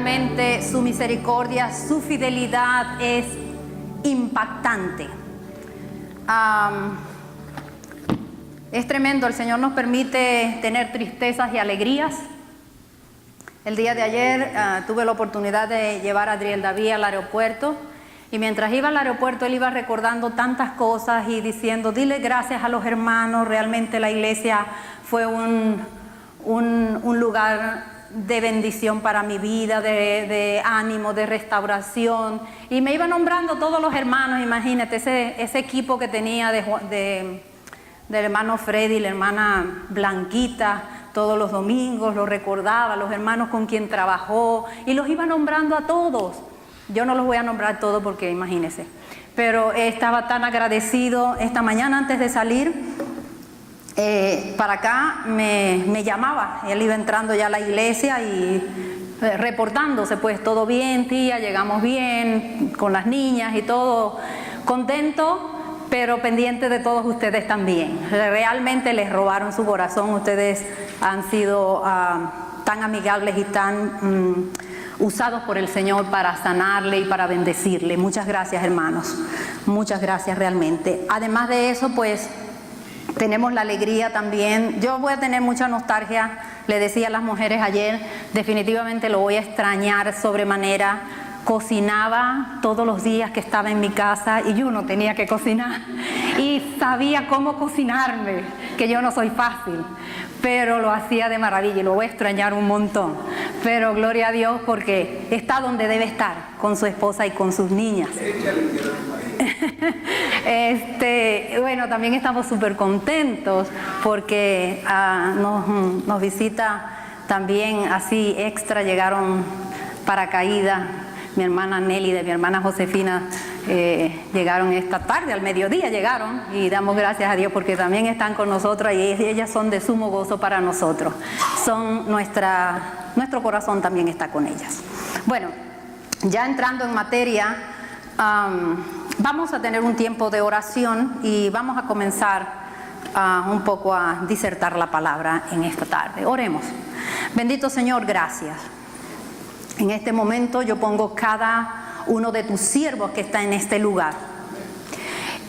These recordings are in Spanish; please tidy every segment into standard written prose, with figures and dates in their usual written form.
Realmente su misericordia, su fidelidad es impactante. Es tremendo, el Señor nos permite tener tristezas y alegrías. El día de ayer tuve la oportunidad de llevar a Adriel David al aeropuerto, y mientras iba al aeropuerto él iba recordando tantas cosas y diciendo: dile gracias a los hermanos, realmente la iglesia fue un lugar de bendición para mi vida, de ánimo, de restauración. Y me iba nombrando todos los hermanos. Imagínate ese equipo que tenía del hermano Freddy, la hermana Blanquita, todos los domingos los recordaba, los hermanos con quien trabajó, y los iba nombrando a todos. Yo no los voy a nombrar todos porque imagínense, pero estaba tan agradecido. Esta mañana antes de salir para acá me llamaba, él iba entrando ya a la iglesia y reportándose, pues todo bien tía, llegamos bien con las niñas y todo, contento, pero pendiente de todos ustedes también. Realmente les robaron su corazón, ustedes han sido tan amigables y tan usados por el Señor para sanarle y para bendecirle. Muchas gracias, hermanos, muchas gracias realmente. Además de eso, pues tenemos la alegría también. Yo voy a tener mucha nostalgia, le decía a las mujeres ayer, definitivamente lo voy a extrañar sobremanera. Cocinaba todos los días que estaba en mi casa y yo no tenía que cocinar y sabía cómo cocinarme, que yo no soy fácil, pero lo hacía de maravilla y lo voy a extrañar un montón. Pero gloria a Dios porque está donde debe estar, con su esposa y con sus niñas. Bueno, también estamos súper contentos porque nos visita también así extra, llegaron paracaídas. Mi hermana Nelly y mi hermana Josefina llegaron esta tarde, al mediodía llegaron, y damos gracias a Dios porque también están con nosotros y ellas son de sumo gozo para nosotros. Nuestro corazón también está con ellas. Bueno, ya entrando en materia, vamos a tener un tiempo de oración y vamos a comenzar un poco a disertar la palabra en esta tarde. Oremos. Bendito Señor, gracias. En este momento yo pongo cada uno de tus siervos que está en este lugar.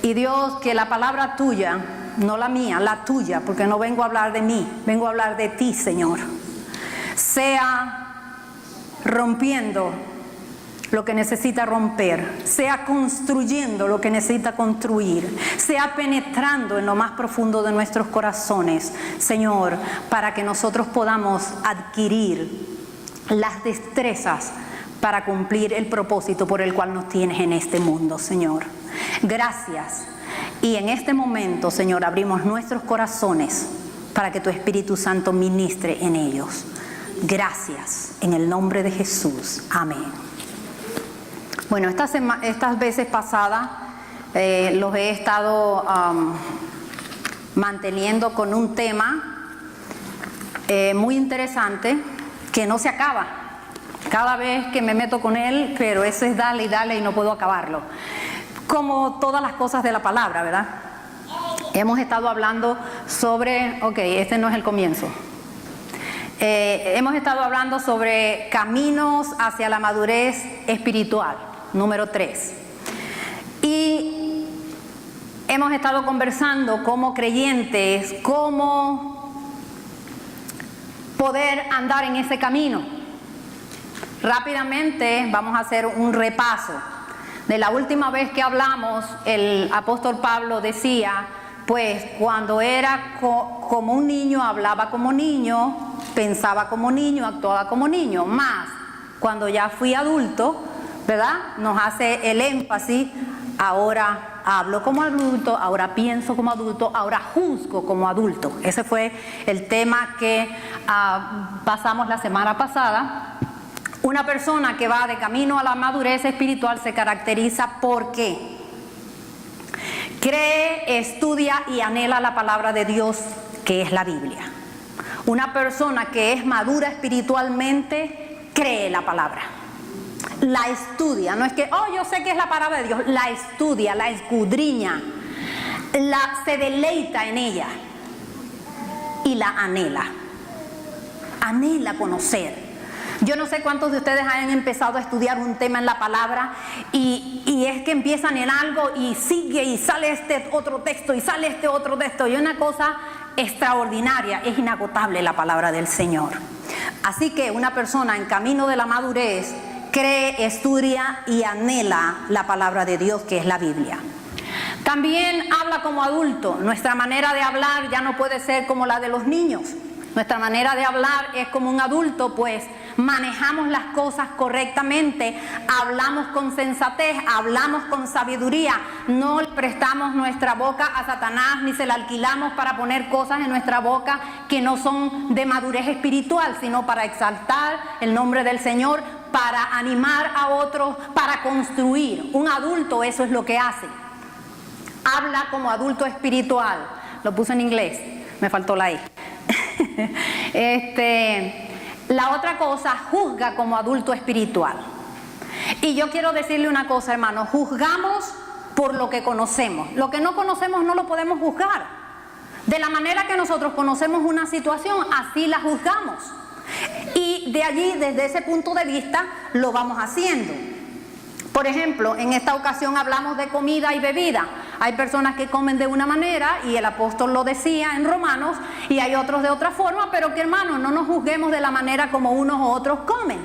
Y Dios, que la palabra tuya, no la mía, la tuya, porque no vengo a hablar de mí, vengo a hablar de ti, Señor, sea rompiendo lo que necesita romper, sea construyendo lo que necesita construir, sea penetrando en lo más profundo de nuestros corazones, Señor, para que nosotros podamos adquirir las destrezas para cumplir el propósito por el cual nos tienes en este mundo, Señor. Gracias. Y en este momento, Señor, abrimos nuestros corazones para que tu Espíritu Santo ministre en ellos. Gracias. En el nombre de Jesús. Amén. Bueno, estas veces pasadas los he estado manteniendo con un tema muy interesante que no se acaba. Cada vez que me meto con él, pero eso es dale y dale y no puedo acabarlo. Como todas las cosas de la palabra, ¿verdad? Hemos estado hablando sobre, este no es el comienzo. Hemos estado hablando sobre caminos hacia la madurez espiritual, número 3. Y hemos estado conversando como creyentes, cómo poder andar en ese camino. Rápidamente vamos a hacer un repaso. De la última vez que hablamos, el apóstol Pablo decía, pues cuando era como un niño, hablaba como niño, pensaba como niño, actuaba como niño. Más, cuando ya fui adulto, ¿verdad? Nos hace el énfasis, ahora hablo como adulto, ahora pienso como adulto, ahora juzgo como adulto. Ese fue el tema que pasamos la semana pasada. Una persona que va de camino a la madurez espiritual se caracteriza porque cree, estudia y anhela la palabra de Dios, que es la Biblia. Una persona que es madura espiritualmente cree la palabra, la estudia, no es que, yo sé que es la palabra de Dios, la estudia, la escudriña, se deleita en ella y la anhela conocer. Yo no sé cuántos de ustedes han empezado a estudiar un tema en la palabra y es que empiezan en algo y sigue y sale este otro texto y sale este otro texto y una cosa extraordinaria, es inagotable la palabra del Señor. Así que una persona en camino de la madurez cree, estudia y anhela la palabra de Dios, que es la Biblia. También habla como adulto. Nuestra manera de hablar ya no puede ser como la de los niños. Nuestra manera de hablar es como un adulto, pues manejamos las cosas correctamente, hablamos con sensatez, hablamos con sabiduría, no le prestamos nuestra boca a Satanás ni se la alquilamos para poner cosas en nuestra boca que no son de madurez espiritual, sino para exaltar el nombre del Señor, para animar a otros, para construir. Un adulto eso es lo que hace. Habla como adulto espiritual. Lo puse en inglés, me faltó la I. La otra cosa, juzga como adulto espiritual. Y yo quiero decirle una cosa, hermano, juzgamos por lo que conocemos. Lo que no conocemos no lo podemos juzgar. De la manera que nosotros conocemos una situación, así la juzgamos. Y de allí, desde ese punto de vista, lo vamos haciendo. Por ejemplo, en esta ocasión hablamos de comida y bebida. Hay personas que comen de una manera, y el apóstol lo decía en Romanos, y hay otros de otra forma, pero que hermanos, no nos juzguemos de la manera como unos u otros comen.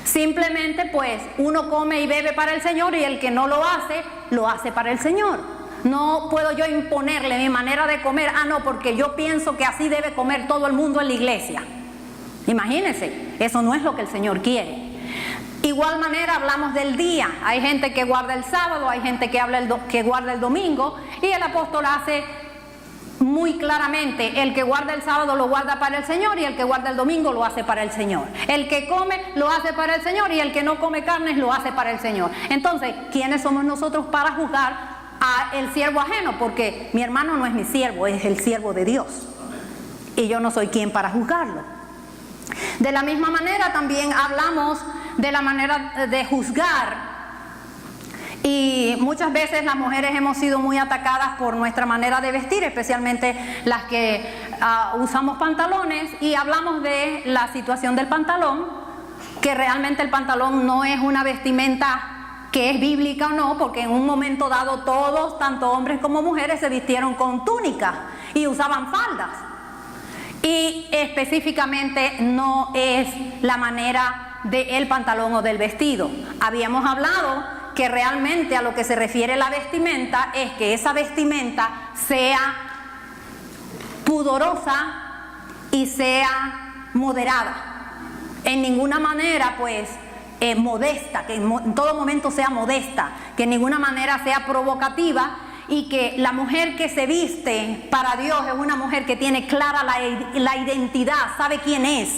Simplemente pues uno come y bebe para el Señor y el que no lo hace para el Señor. No puedo yo imponerle mi manera de comer, no, porque yo pienso que así debe comer todo el mundo en la iglesia. Imagínense, eso no es lo que el Señor quiere. Igual manera hablamos del día. Hay gente que guarda el sábado, hay gente que guarda el domingo, y el apóstol hace muy claramente: el que guarda el sábado lo guarda para el Señor y el que guarda el domingo lo hace para el Señor. El que come lo hace para el Señor y el que no come carnes lo hace para el Señor. Entonces, ¿quiénes somos nosotros para juzgar a el siervo ajeno? Porque mi hermano no es mi siervo, es el siervo de Dios, y yo no soy quien para juzgarlo. De la misma manera también hablamos de la manera de juzgar, y muchas veces las mujeres hemos sido muy atacadas por nuestra manera de vestir, especialmente las que usamos pantalones, y hablamos de la situación del pantalón, que realmente el pantalón no es una vestimenta que es bíblica o no, porque en un momento dado todos, tanto hombres como mujeres, se vistieron con túnicas y usaban faldas, y específicamente no es la manera del pantalón o del vestido. Habíamos hablado que realmente a lo que se refiere la vestimenta es que esa vestimenta sea pudorosa y sea moderada. En ninguna manera pues modesta, que en todo momento sea modesta, que en ninguna manera sea provocativa, y que la mujer que se viste para Dios es una mujer que tiene clara la identidad, sabe quién es.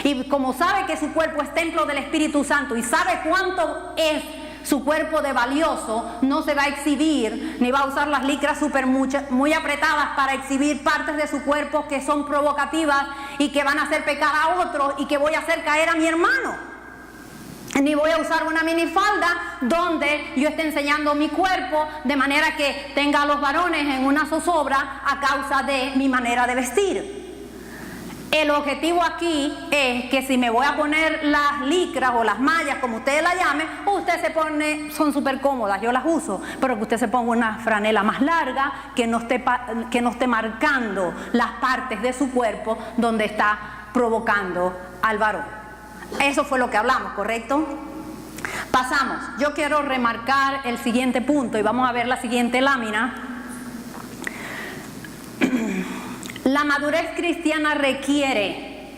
Y como sabe que su cuerpo es templo del Espíritu Santo y sabe cuánto es su cuerpo de valioso, no se va a exhibir, ni va a usar las licras muy apretadas para exhibir partes de su cuerpo que son provocativas y que van a hacer pecar a otros y que voy a hacer caer a mi hermano. Ni voy a usar una minifalda donde yo esté enseñando mi cuerpo de manera que tenga a los varones en una zozobra a causa de mi manera de vestir. El objetivo aquí es que si me voy a poner las licras o las mallas, como ustedes la llamen, usted se pone, son súper cómodas, yo las uso, pero que usted se ponga una franela más larga, que no esté marcando las partes de su cuerpo donde está provocando al varón. Eso fue lo que hablamos, ¿correcto? Pasamos. Yo quiero remarcar el siguiente punto y vamos a ver la siguiente lámina. La madurez cristiana requiere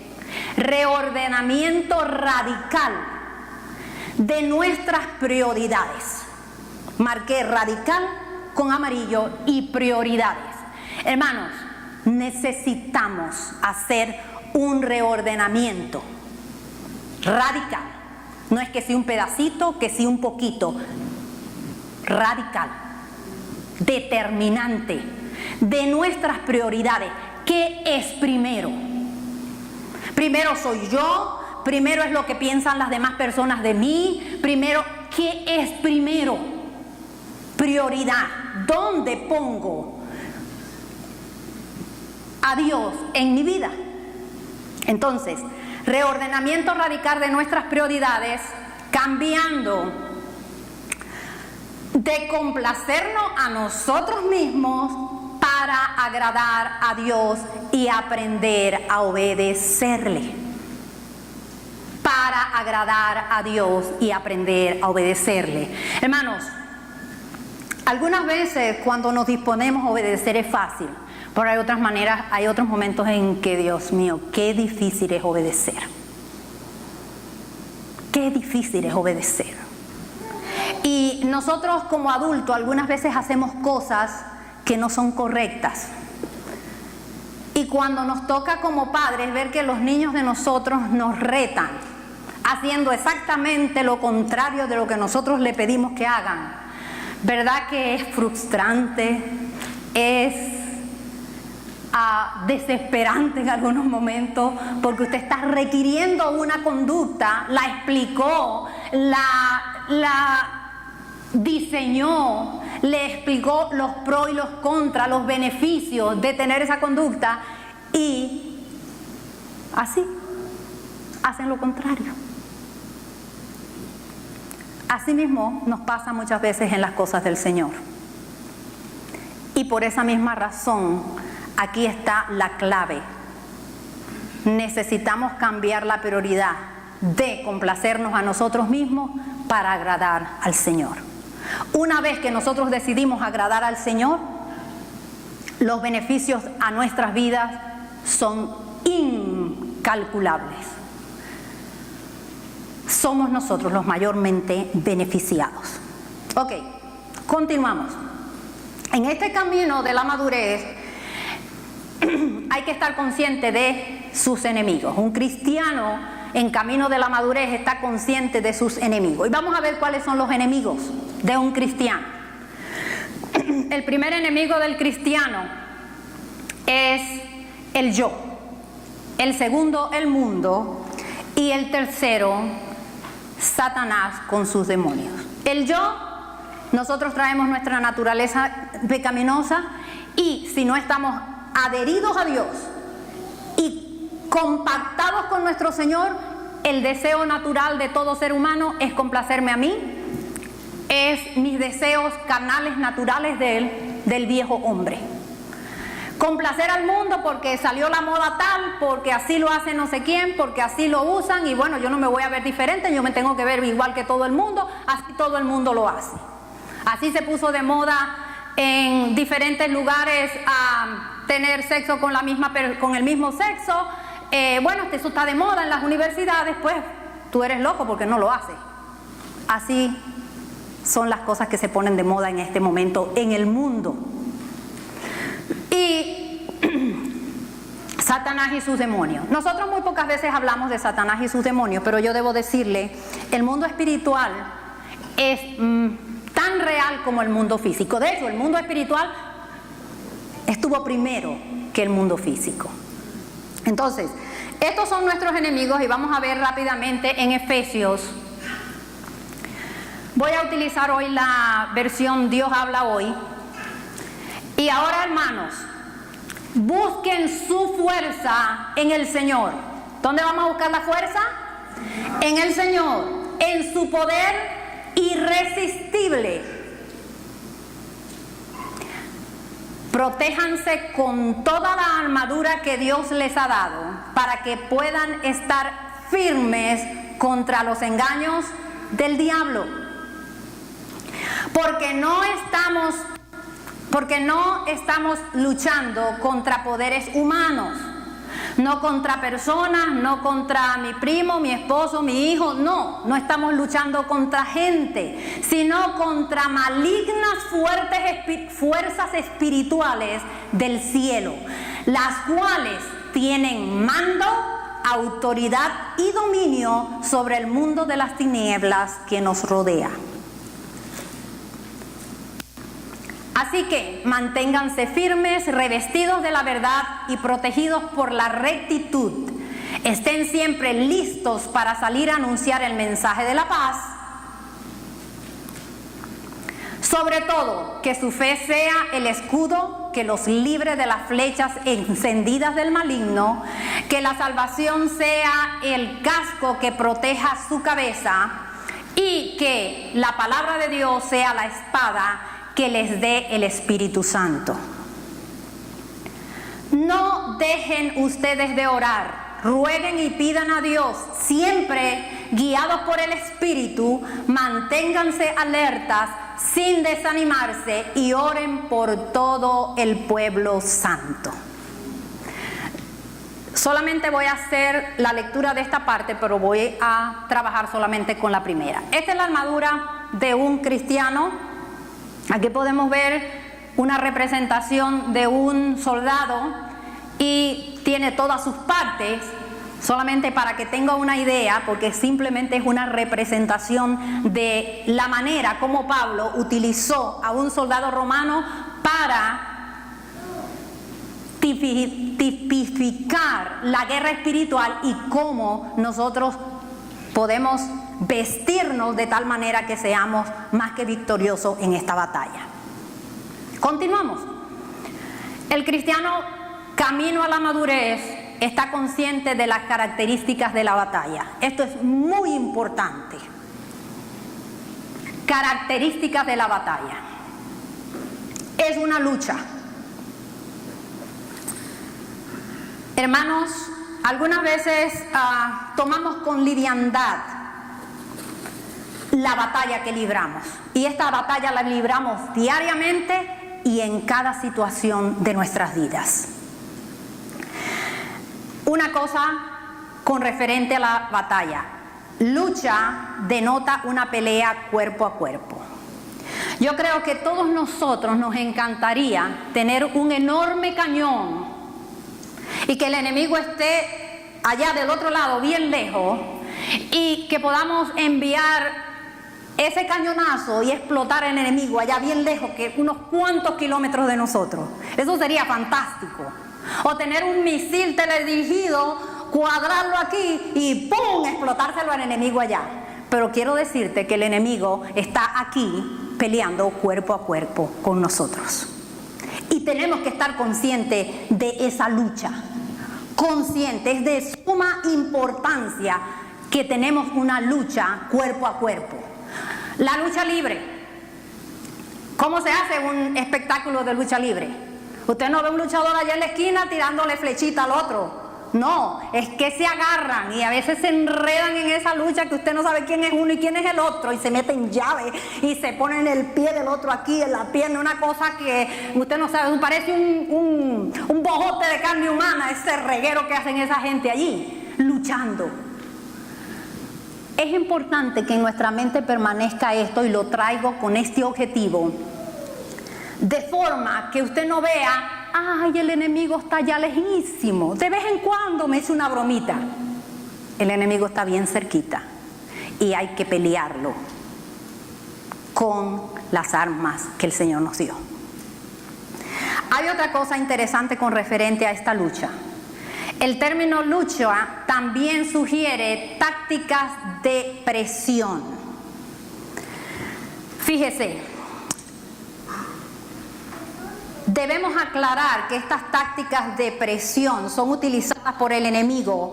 reordenamiento radical de nuestras prioridades. Marqué radical con amarillo y prioridades. Hermanos, necesitamos hacer un reordenamiento radical. No es que si un pedacito, que si un poquito. Radical, determinante de nuestras prioridades. ¿Qué es primero? Primero soy yo, primero es lo que piensan las demás personas de mí, primero, ¿qué es primero? Prioridad. ¿Dónde pongo a Dios en mi vida? Entonces, reordenamiento radical de nuestras prioridades, cambiando de complacernos a nosotros mismos para agradar a Dios y aprender a obedecerle. Para agradar a Dios y aprender a obedecerle. Hermanos, algunas veces cuando nos disponemos a obedecer es fácil, pero hay otras maneras, hay otros momentos en que, Dios mío, qué difícil es obedecer. Qué difícil es obedecer. Y nosotros como adultos algunas veces hacemos cosas que no son correctas. Y cuando nos toca como padres ver que los niños de nosotros nos retan, haciendo exactamente lo contrario de lo que nosotros le pedimos que hagan, ¿verdad que es frustrante? Es desesperante en algunos momentos, porque usted está requiriendo una conducta, la explicó, la diseñó, le explicó los pros y los contras, los beneficios de tener esa conducta, y así hacen lo contrario. Así mismo nos pasa muchas veces en las cosas del Señor. Y por esa misma razón, aquí está la clave. Necesitamos cambiar la prioridad de complacernos a nosotros mismos para agradar al Señor. Una vez que nosotros decidimos agradar al Señor, los beneficios a nuestras vidas son incalculables. Somos nosotros los mayormente beneficiados. Ok, continuamos. En este camino de la madurez hay que estar consciente de sus enemigos. Un cristiano en camino de la madurez está consciente de sus enemigos. Y vamos a ver cuáles son los enemigos de un cristiano. El primer enemigo del cristiano es el yo. El segundo, el mundo. Y el tercero, Satanás con sus demonios. El yo, nosotros traemos nuestra naturaleza pecaminosa, y si no estamos adheridos a Dios y compactados con nuestro Señor, el deseo natural de todo ser humano es complacerme a mí, es mis deseos carnales naturales del viejo hombre. Complacer al mundo porque salió la moda tal, porque así lo hace no sé quién, porque así lo usan, y bueno, yo no me voy a ver diferente, yo me tengo que ver igual que todo el mundo, así todo el mundo lo hace. Así se puso de moda en diferentes lugares a tener sexo con el mismo sexo. Bueno, eso está de moda en las universidades, pues tú eres loco porque no lo haces. Así son las cosas que se ponen de moda en este momento en el mundo. Y Satanás y sus demonios. Nosotros muy pocas veces hablamos de Satanás y sus demonios, pero yo debo decirle, el mundo espiritual es tan real como el mundo físico. De hecho, el mundo espiritual estuvo primero que el mundo físico. Entonces, estos son nuestros enemigos, y vamos a ver rápidamente en Efesios. Voy a utilizar hoy la versión Dios habla hoy. Y ahora, hermanos, busquen su fuerza en el Señor. ¿Dónde vamos a buscar la fuerza? En el Señor, en su poder irresistible. Protéjanse con toda la armadura que Dios les ha dado, para que puedan estar firmes contra los engaños del diablo. Porque no estamos luchando contra poderes humanos, no contra personas, no contra mi primo, mi esposo, mi hijo, no estamos luchando contra gente, sino contra malignas fuerzas espirituales del cielo, las cuales tienen mando, autoridad y dominio sobre el mundo de las tinieblas que nos rodea. Así que manténganse firmes, revestidos de la verdad y protegidos por la rectitud. Estén siempre listos para salir a anunciar el mensaje de la paz. Sobre todo, que su fe sea el escudo que los libre de las flechas encendidas del maligno, que la salvación sea el casco que proteja su cabeza y que la palabra de Dios sea la espada que les dé el Espíritu Santo. No dejen ustedes de orar, rueguen y pidan a Dios, siempre guiados por el Espíritu, manténganse alertas, sin desanimarse, y oren por todo el pueblo santo. Solamente voy a hacer la lectura de esta parte, pero voy a trabajar solamente con la primera. Esta es la armadura de un cristiano. Aquí podemos ver una representación de un soldado y tiene todas sus partes. Solamente para que tenga una idea, porque simplemente es una representación de la manera como Pablo utilizó a un soldado romano para tipificar la guerra espiritual y cómo nosotros podemos vestirnos de tal manera que seamos más que victoriosos en esta batalla. Continuamos. El cristiano camino a la madurez está consciente de las características de la batalla. Esto es muy importante. Características de la batalla. Es una lucha. Hermanos, algunas veces tomamos con liviandad la batalla que libramos. Y esta batalla la libramos diariamente y en cada situación de nuestras vidas. Una cosa con referente a la batalla. Lucha denota una pelea cuerpo a cuerpo. Yo creo que todos nosotros nos encantaría tener un enorme cañón y que el enemigo esté allá del otro lado, bien lejos, y que podamos enviar ese cañonazo y explotar el enemigo allá bien lejos, que unos cuantos kilómetros de nosotros. Eso sería fantástico. O tener un misil teledirigido, cuadrarlo aquí y ¡pum!, explotárselo al enemigo allá. Pero quiero decirte que el enemigo está aquí peleando cuerpo a cuerpo con nosotros. Y tenemos que estar conscientes de esa lucha. Conscientes, es de suma importancia que tenemos una lucha cuerpo a cuerpo. La lucha libre. ¿Cómo se hace un espectáculo de lucha libre? Usted no ve un luchador allá en la esquina tirándole flechita al otro. No, es que se agarran y a veces se enredan en esa lucha que usted no sabe quién es uno y quién es el otro, y se meten llave y se ponen el pie del otro aquí en la pierna, una cosa que usted no sabe, parece un bojote de carne humana, ese reguero que hacen esa gente allí, luchando. Es importante que en nuestra mente permanezca esto, y lo traigo con este objetivo, de forma que usted no vea, ay, el enemigo está allá lejísimo, de vez en cuando me hace una bromita. El enemigo está bien cerquita y hay que pelearlo con las armas que el Señor nos dio. Hay otra cosa interesante con referente a esta lucha. El término lucha también sugiere tácticas de presión. Fíjese, debemos aclarar que estas tácticas de presión son utilizadas por el enemigo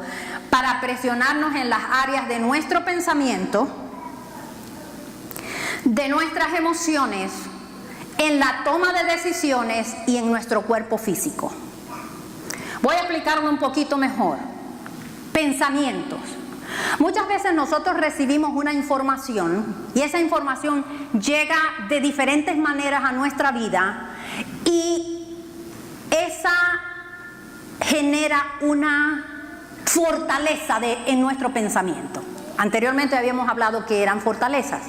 para presionarnos en las áreas de nuestro pensamiento, de nuestras emociones, en la toma de decisiones y en nuestro cuerpo físico. Voy a explicarlo un poquito mejor. Pensamientos. Muchas veces nosotros recibimos una información y esa información llega de diferentes maneras a nuestra vida, y esa genera una fortaleza en nuestro pensamiento. Anteriormente habíamos hablado que eran fortalezas.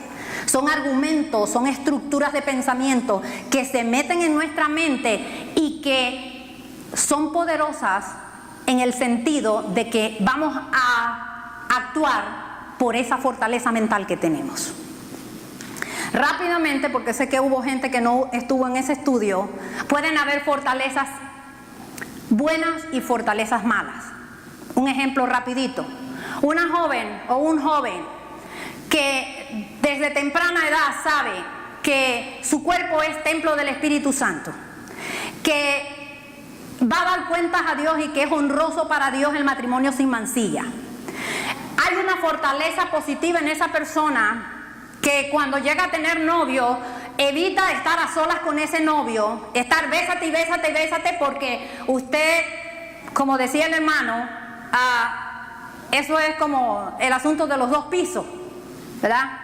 Son argumentos, son estructuras de pensamiento que se meten en nuestra mente y que son poderosas en el sentido de que vamos a actuar por esa fortaleza mental que tenemos. Rápidamente, porque sé que hubo gente que no estuvo en ese estudio, pueden haber fortalezas buenas y fortalezas malas. Un ejemplo rapidito. Una joven o un joven que desde temprana edad sabe que su cuerpo es templo del Espíritu Santo, que va a dar cuentas a Dios y que es honroso para Dios el matrimonio sin mancilla. Hay una fortaleza positiva en esa persona que cuando llega a tener novio, evita estar a solas con ese novio, estar bésate y bésate y bésate, porque usted, como decía el hermano, eso es como el asunto de los 2 pisos, ¿verdad?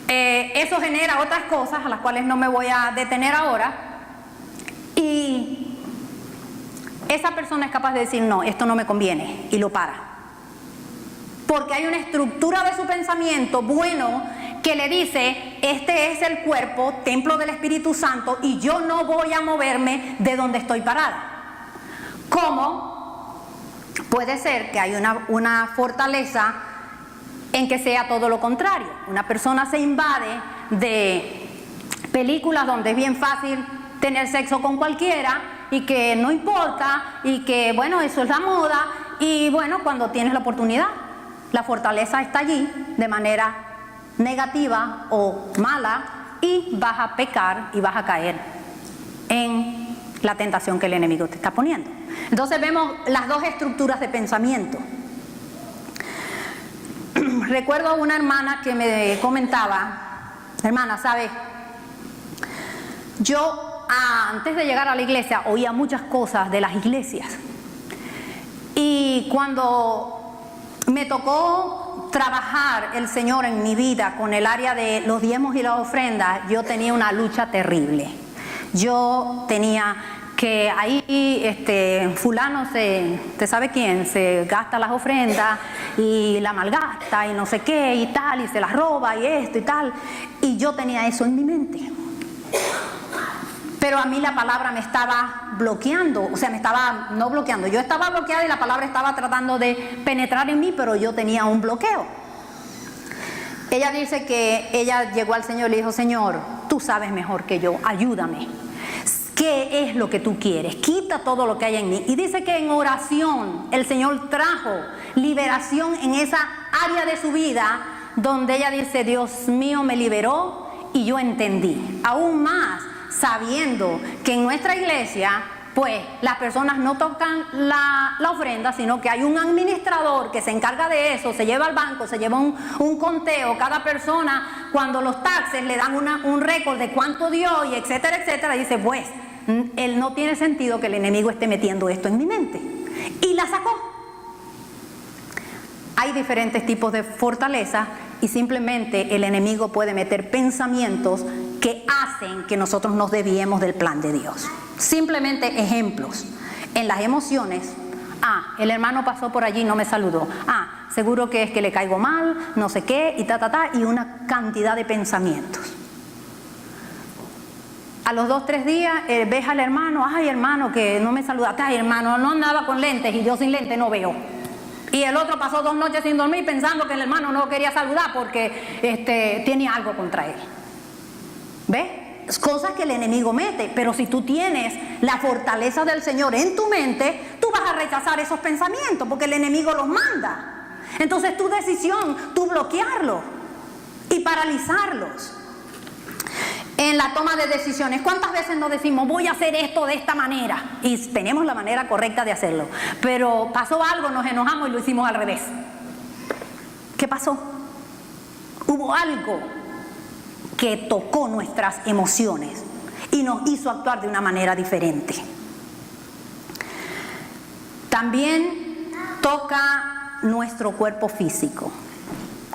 Eso genera otras cosas a las cuales no me voy a detener ahora, y esa persona es capaz de decir no, esto no me conviene, y lo para, porque hay una estructura de su pensamiento bueno que le dice, este es el cuerpo, templo del Espíritu Santo, y yo no voy a moverme de donde estoy parada. ¿Cómo? Puede ser que hay una fortaleza en que sea todo lo contrario. Una persona se invade de películas donde es bien fácil tener sexo con cualquiera y que no importa y que bueno, eso es la moda, y bueno, cuando tienes la oportunidad, la fortaleza está allí de manera negativa o mala, y vas a pecar y vas a caer en la tentación que el enemigo te está poniendo. Entonces vemos las 2 estructuras de pensamiento. Recuerdo a una hermana que me comentaba, hermana, ¿sabe? Yo antes de llegar a la iglesia oía muchas cosas de las iglesias, y cuando me tocó trabajar el Señor en mi vida con el área de los diezmos y las ofrendas, yo tenía una lucha terrible. Yo tenía que ahí fulano ¿te sabe quién? Se gasta las ofrendas y la malgasta y no sé qué y tal, y se las roba y esto y tal, y yo tenía eso en mi mente. Pero a mí la palabra me estaba bloqueando, o sea, me estaba, no bloqueando, yo estaba bloqueada y la palabra estaba tratando de penetrar en mí, pero yo tenía un bloqueo. Ella dice que ella llegó al Señor y le dijo, Señor, tú sabes mejor que yo, ayúdame. ¿Qué es lo que tú quieres? Quita todo lo que hay en mí. Y dice que en oración el Señor trajo liberación en esa área de su vida donde ella dice, Dios mío me liberó y yo entendí. Aún más sabiendo que en nuestra iglesia, pues las personas no tocan la ofrenda, sino que hay un administrador que se encarga de eso, se lleva al banco, se lleva un conteo, cada persona cuando los taxes le dan un récord de cuánto dio y etcétera, etcétera, dice, pues, él no tiene sentido que el enemigo esté metiendo esto en mi mente. Y la sacó. Hay diferentes tipos de fortaleza y simplemente el enemigo puede meter pensamientos que hacen que nosotros nos desviemos del plan de Dios. Simplemente ejemplos. En las emociones, el hermano pasó por allí y no me saludó. Seguro que es que le caigo mal, no sé qué, y una cantidad de pensamientos. A los 2 o 3 días ves al hermano, hermano que no me saludaste, hermano no andaba con lentes y yo sin lentes no veo. Y el otro pasó 2 noches sin dormir pensando que el hermano no lo quería saludar porque tenía algo contra él. ¿Ves? Cosas que el enemigo mete, pero si tú tienes la fortaleza del Señor en tu mente, tú vas a rechazar esos pensamientos porque el enemigo los manda. Entonces tu decisión, tú bloquearlos y paralizarlos. En la toma de decisiones, ¿cuántas veces nos decimos voy a hacer esto de esta manera? Y tenemos la manera correcta de hacerlo, pero pasó algo, nos enojamos y lo hicimos al revés. ¿Qué pasó? Hubo algo que tocó nuestras emociones y nos hizo actuar de una manera diferente. También toca nuestro cuerpo físico,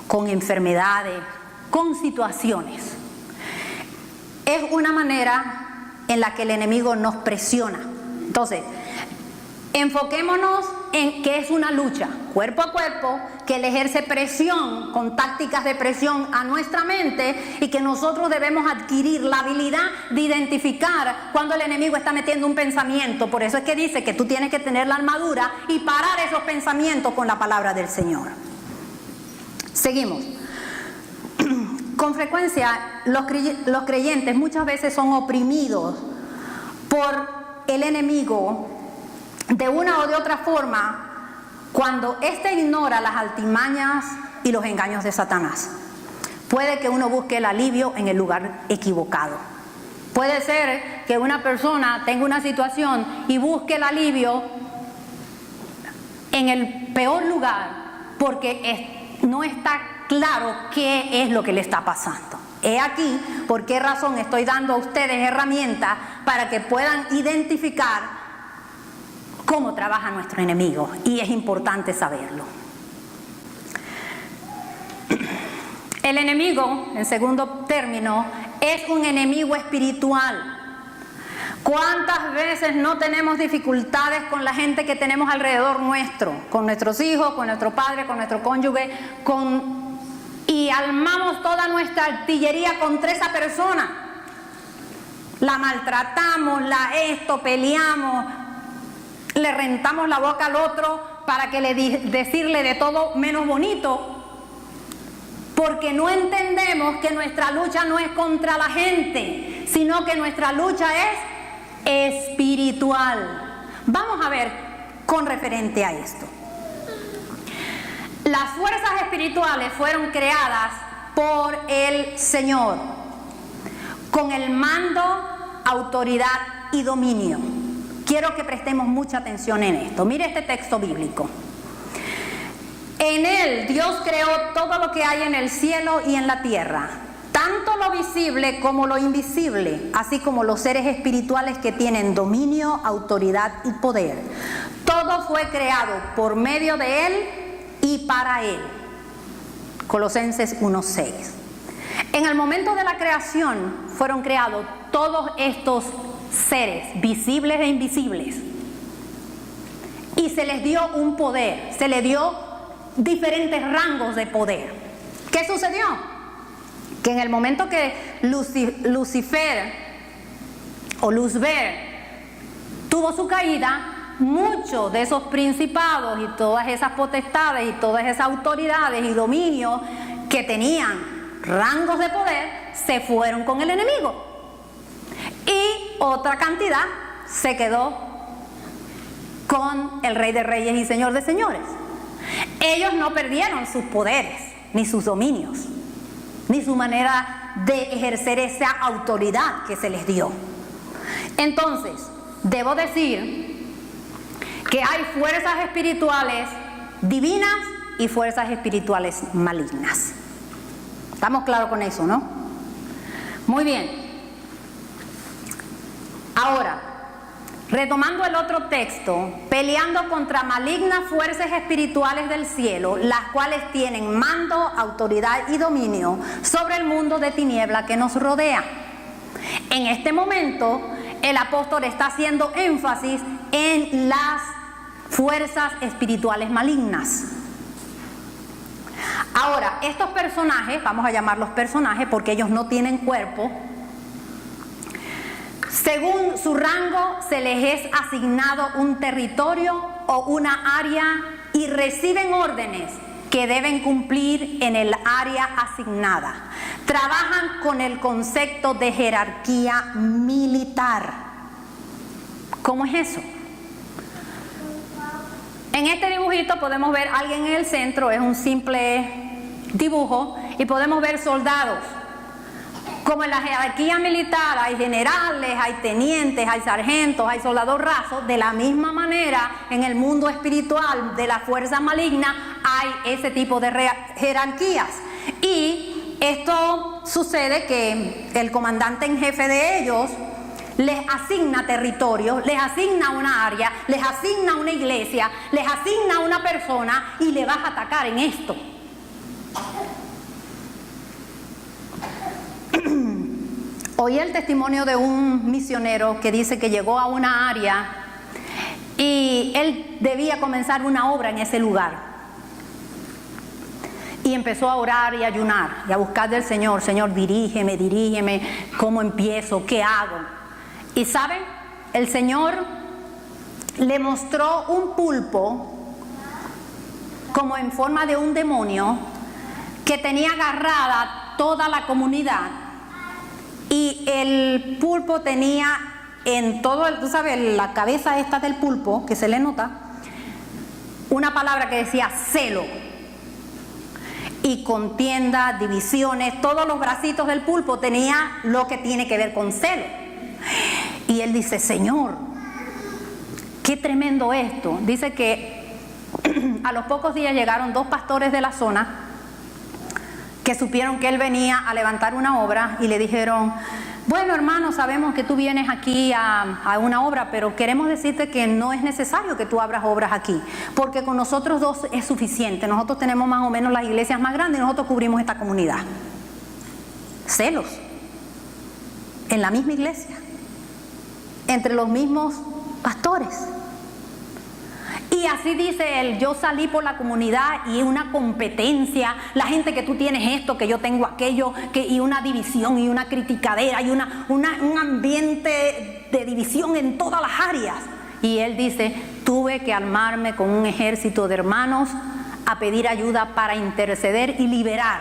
con enfermedades, con situaciones. Es una manera en la que el enemigo nos presiona. Entonces, enfoquémonos en que es una lucha, cuerpo a cuerpo, que él ejerce presión con tácticas de presión a nuestra mente y que nosotros debemos adquirir la habilidad de identificar cuando el enemigo está metiendo un pensamiento. Por eso es que dice que tú tienes que tener la armadura y parar esos pensamientos con la palabra del Señor. Seguimos. Con frecuencia los creyentes muchas veces son oprimidos por el enemigo de una o de otra forma cuando éste ignora las artimañas y los engaños de Satanás. puede que uno busque el alivio en el lugar equivocado. Puede ser que una persona tenga una situación y busque el alivio en el peor lugar porque no está claro qué es lo que le está pasando. He aquí por qué razón estoy dando a ustedes herramientas para que puedan identificar cómo trabaja nuestro enemigo, y es importante saberlo. El enemigo, en segundo término, es un enemigo espiritual. ¿Cuántas veces no tenemos dificultades con la gente que tenemos alrededor nuestro? Con nuestros hijos, con nuestro padre, con nuestro cónyuge, y armamos toda nuestra artillería contra esa persona. La maltratamos, peleamos, le rentamos la boca al otro para que decirle de todo menos bonito. Porque no entendemos que nuestra lucha no es contra la gente, sino que nuestra lucha es espiritual. Vamos a ver con referente a esto. Las fuerzas espirituales fueron creadas por el Señor, con el mando, autoridad y dominio. Quiero que prestemos mucha atención en esto. Mire este texto bíblico. En Él Dios creó todo lo que hay en el cielo y en la tierra, tanto lo visible como lo invisible, así como los seres espirituales que tienen dominio, autoridad y poder. Todo fue creado por medio de Él y para Él. Colosenses 1:6. En el momento de la creación fueron creados todos estos seres, visibles e invisibles, y se les dio un poder, se les dio diferentes rangos de poder. ¿Qué sucedió? Que en el momento que Lucifer o Luzbel tuvo su caída, muchos de esos principados y todas esas potestades y todas esas autoridades y dominios que tenían rangos de poder se fueron con el enemigo, y otra cantidad se quedó con el Rey de Reyes y Señor de Señores. Ellos no perdieron sus poderes, ni sus dominios, ni su manera de ejercer esa autoridad que se les dio. Entonces, debo decir que hay fuerzas espirituales divinas y fuerzas espirituales malignas. ¿Estamos claros con eso, no? Muy bien. Ahora, retomando el otro texto, peleando contra malignas fuerzas espirituales del cielo, las cuales tienen mando, autoridad y dominio sobre el mundo de tiniebla que nos rodea. En este momento, el apóstol está haciendo énfasis en las fuerzas espirituales malignas. Ahora, estos personajes, vamos a llamarlos personajes porque ellos no tienen cuerpo, según su rango se les es asignado un territorio o una área y reciben órdenes que deben cumplir en el área asignada. Trabajan con el concepto de jerarquía militar. ¿Cómo es eso? En este dibujito podemos ver a alguien en el centro, es un simple dibujo, y podemos ver soldados. Como en la jerarquía militar hay generales, hay tenientes, hay sargentos, hay soldados rasos, de la misma manera en el mundo espiritual de la fuerza maligna hay ese tipo de jerarquías. Y esto sucede que el comandante en jefe de ellos les asigna territorios, les asigna una área, les asigna una iglesia, les asigna una persona y le vas a atacar en esto. Oí el testimonio de un misionero que dice que llegó a una área y él debía comenzar una obra en ese lugar. Y empezó a orar y a ayunar y a buscar del Señor. Señor, dirígeme, ¿cómo empiezo? ¿Qué hago? Y ¿saben? El Señor le mostró un pulpo como en forma de un demonio que tenía agarrada toda la comunidad. Y el pulpo tenía en todo, tú sabes, la cabeza esta del pulpo, que se le nota, una palabra que decía celo. y contienda, divisiones, todos los bracitos del pulpo tenía lo que tiene que ver con celo. Y él dice, Señor, qué tremendo esto. Dice que a los pocos días llegaron 2 pastores de la zona que supieron que él venía a levantar una obra y le dijeron, bueno, hermano, sabemos que tú vienes aquí a una obra, pero queremos decirte que no es necesario que tú abras obras aquí, porque con nosotros 2 es suficiente. Nosotros tenemos más o menos las iglesias más grandes y nosotros cubrimos esta comunidad. Celos en la misma iglesia, entre los mismos pastores. Y así dice él, yo salí por la comunidad y una competencia, la gente que tú tienes esto, que yo tengo aquello, y una división y una criticadera y un ambiente de división en todas las áreas. Y él dice, tuve que armarme con un ejército de hermanos a pedir ayuda para interceder y liberar.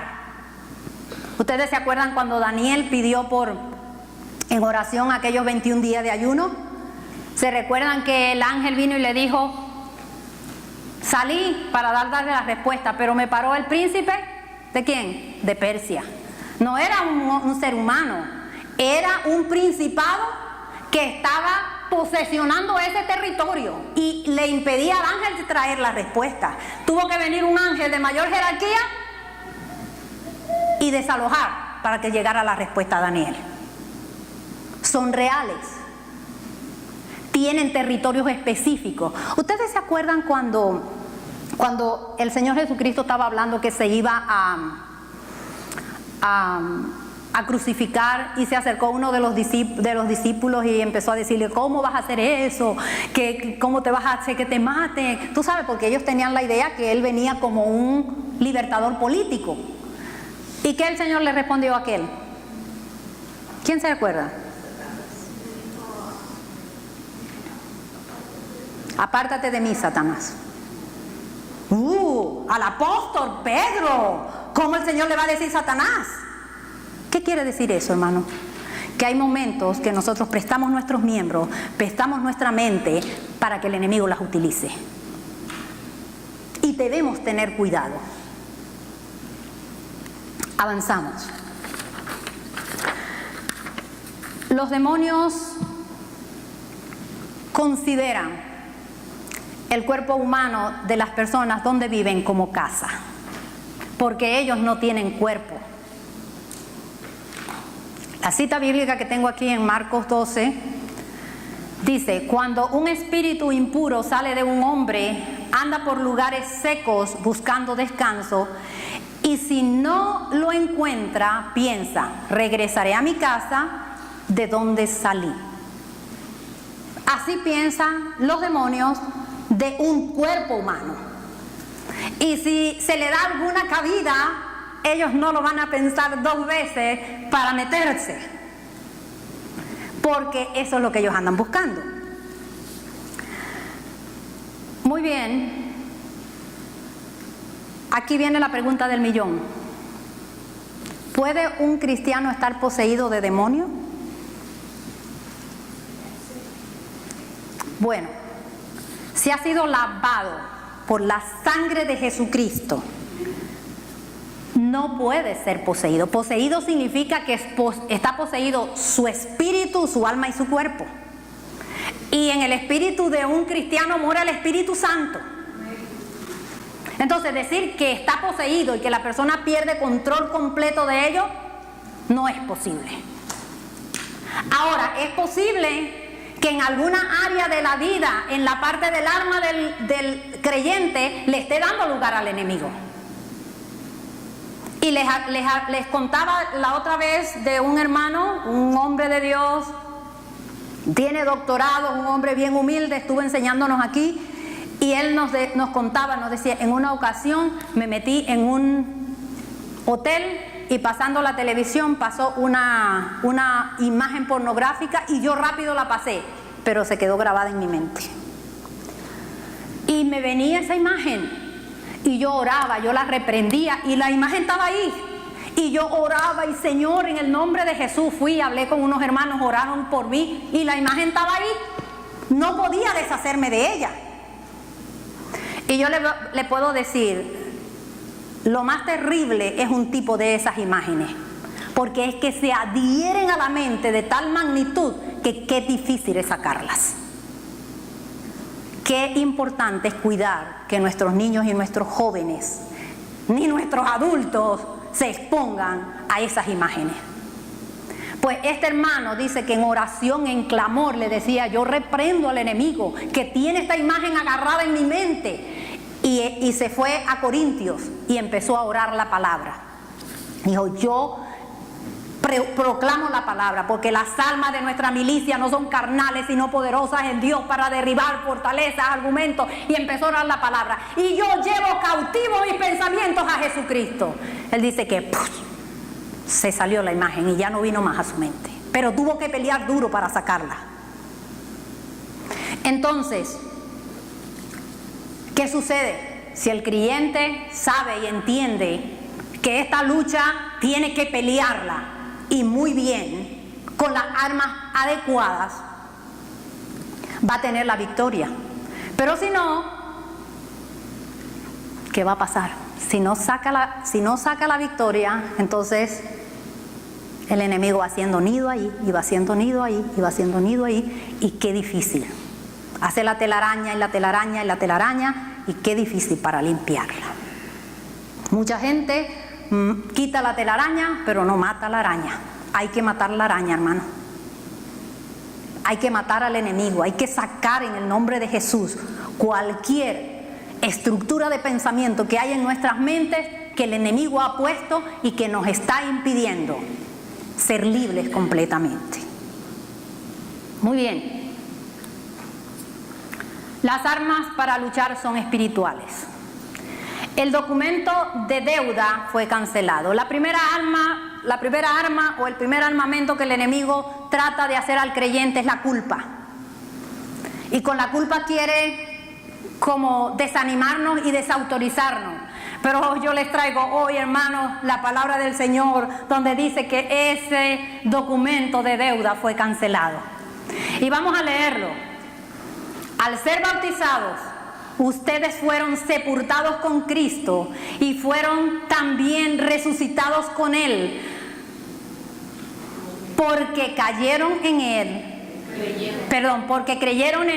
¿Ustedes se acuerdan cuando Daniel pidió en oración aquellos 21 días de ayuno? ¿Se recuerdan que el ángel vino y le dijo, salí para darle la respuesta, pero me paró el príncipe? ¿De quién? De Persia. No era un ser humano, era un principado que estaba posesionando ese territorio y le impedía al ángel traer la respuesta. Tuvo que venir un ángel de mayor jerarquía y desalojar para que llegara la respuesta a Daniel. Son reales. Tienen territorios específicos. ¿Ustedes se acuerdan cuando el Señor Jesucristo estaba hablando que se iba a crucificar y se acercó uno de los discípulos y empezó a decirle, ¿cómo vas a hacer eso? ¿Cómo te vas a hacer que te mate? Tú sabes, porque ellos tenían la idea que él venía como un libertador político. ¿Y qué el Señor le respondió a aquel? ¿Quién se acuerda? Apártate de mí, Satanás. Al apóstol Pedro, ¿cómo el Señor le va a decir Satanás? ¿Qué quiere decir eso, hermano? Que hay momentos que nosotros prestamos nuestros miembros, prestamos nuestra mente para que el enemigo las utilice. Y debemos tener cuidado. Avanzamos. Los demonios consideran el cuerpo humano de las personas donde viven como casa, porque ellos no tienen cuerpo. La cita bíblica que tengo aquí en Marcos 12 dice, cuando un espíritu impuro sale de un hombre, anda por lugares secos buscando descanso, y si no lo encuentra, piensa, regresaré a mi casa de donde salí. Así piensan los demonios de un cuerpo humano. Y si se le da alguna cabida, ellos no lo van a pensar 2 veces para meterse, porque eso es lo que ellos andan buscando. Muy bien, aquí viene la pregunta del millón. ¿Puede un cristiano estar poseído de demonio? Bueno, si ha sido lavado por la sangre de Jesucristo, no puede ser poseído. Poseído significa que está poseído su espíritu, su alma y su cuerpo. Y en el espíritu de un cristiano mora el Espíritu Santo. Entonces, decir que está poseído y que la persona pierde control completo de ello, no es posible. Ahora, es posible que en alguna área de la vida, en la parte del alma del creyente, le esté dando lugar al enemigo. Y les contaba la otra vez de un hermano, un hombre de Dios, tiene doctorado, un hombre bien humilde, estuvo enseñándonos aquí, y él nos contaba, nos decía, en una ocasión me metí en un hotel y pasando la televisión pasó una imagen pornográfica y yo rápido la pasé, pero se quedó grabada en mi mente. Y me venía esa imagen y yo oraba, yo la reprendía y la imagen estaba ahí. Y yo oraba y Señor, en el nombre de Jesús, fui, hablé con unos hermanos, oraron por mí y la imagen estaba ahí. No podía deshacerme de ella. Y yo le puedo decir, lo más terrible es un tipo de esas imágenes, porque es que se adhieren a la mente de tal magnitud que qué difícil es sacarlas. Qué importante es cuidar que nuestros niños y nuestros jóvenes, ni nuestros adultos, se expongan a esas imágenes. Pues este hermano dice que en oración, en clamor, le decía: yo reprendo al enemigo que tiene esta imagen agarrada en mi mente. Y se fue a Corintios y empezó a orar la palabra. Dijo: yo proclamo la palabra, porque las almas de nuestra milicia no son carnales, sino poderosas en Dios para derribar fortalezas, argumentos. Y empezó a orar la palabra. Y yo llevo cautivo mis pensamientos a Jesucristo. Él dice que se salió la imagen y ya no vino más a su mente, pero tuvo que pelear duro para sacarla. Entonces, ¿qué sucede? Si el creyente sabe y entiende que esta lucha tiene que pelearla, y muy bien, con las armas adecuadas, va a tener la victoria. Pero si no, ¿qué va a pasar? Si no saca la victoria, entonces el enemigo va haciendo nido ahí, y va haciendo nido ahí, y va haciendo nido ahí, y qué difícil. Hace la telaraña y la telaraña y la telaraña, y qué difícil para limpiarla. Mucha gente quita la telaraña, pero no mata la araña. Hay que matar la araña, hermano. Hay que matar al enemigo, hay que sacar en el nombre de Jesús cualquier estructura de pensamiento que hay en nuestras mentes que el enemigo ha puesto y que nos está impidiendo ser libres completamente. Muy bien. Las armas para luchar son espirituales. El documento de deuda fue cancelado. La primera arma o el primer armamento que el enemigo trata de hacer al creyente es la culpa. Y con la culpa quiere como desanimarnos y desautorizarnos. Pero yo les traigo hoy, hermanos, la palabra del Señor, donde dice que ese documento de deuda fue cancelado. Y vamos a leerlo. Al ser bautizados, ustedes fueron sepultados con Cristo y fueron también resucitados con Él, porque creyeron en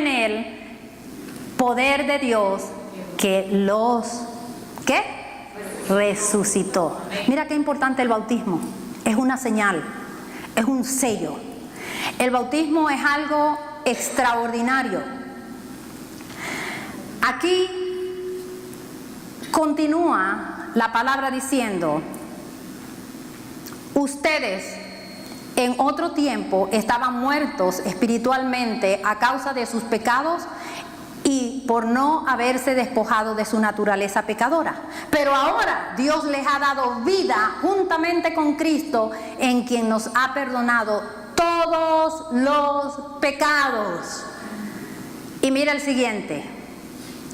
Él, poder de Dios que los resucitó. Mira qué importante el bautismo. Es una señal, es un sello. El bautismo es algo extraordinario. Aquí continúa la palabra diciendo: ustedes en otro tiempo estaban muertos espiritualmente a causa de sus pecados y por no haberse despojado de su naturaleza pecadora. Pero ahora Dios les ha dado vida juntamente con Cristo, en quien nos ha perdonado todos los pecados. Y mira el siguiente.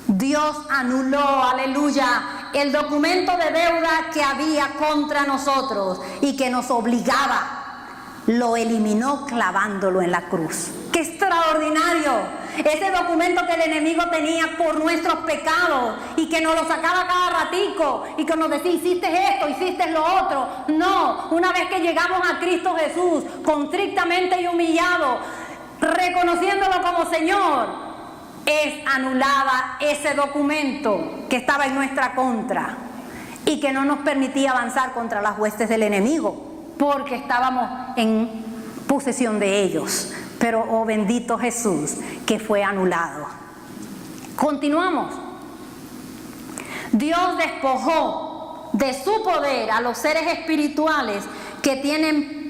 Dios anuló, aleluya, el documento de deuda que había contra nosotros y que nos obligaba. Lo eliminó clavándolo en la cruz. ¡Qué extraordinario! Ese documento que el enemigo tenía por nuestros pecados y que nos lo sacaba cada ratico y que nos decía: hiciste esto, hiciste lo otro. No, una vez que llegamos a Cristo Jesús, contrictamente y humillado, reconociéndolo como Señor, es anulada ese documento que estaba en nuestra contra y que no nos permitía avanzar contra las huestes del enemigo, porque estábamos en posesión de ellos. Pero, oh bendito Jesús, que fue anulado. Continuamos. Dios despojó de su poder a los seres espirituales que tienen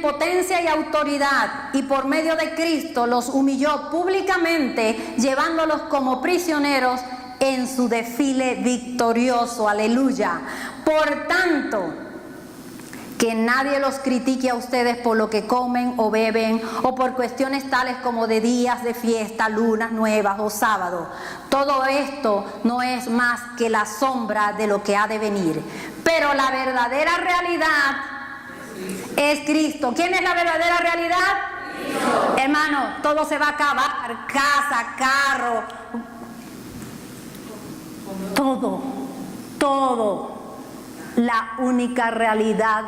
potencia y autoridad, y por medio de Cristo los humilló públicamente, llevándolos como prisioneros en su desfile victorioso. Aleluya. Por tanto, que nadie los critique a ustedes por lo que comen o beben, o por cuestiones tales como de días de fiesta, lunas nuevas o sábados. Todo esto no es más que la sombra de lo que ha de venir. Pero la verdadera realidad es Cristo. ¿Quién es la verdadera realidad? Cristo. Hermano, todo se va a acabar. Casa, carro, todo. todo. La única realidad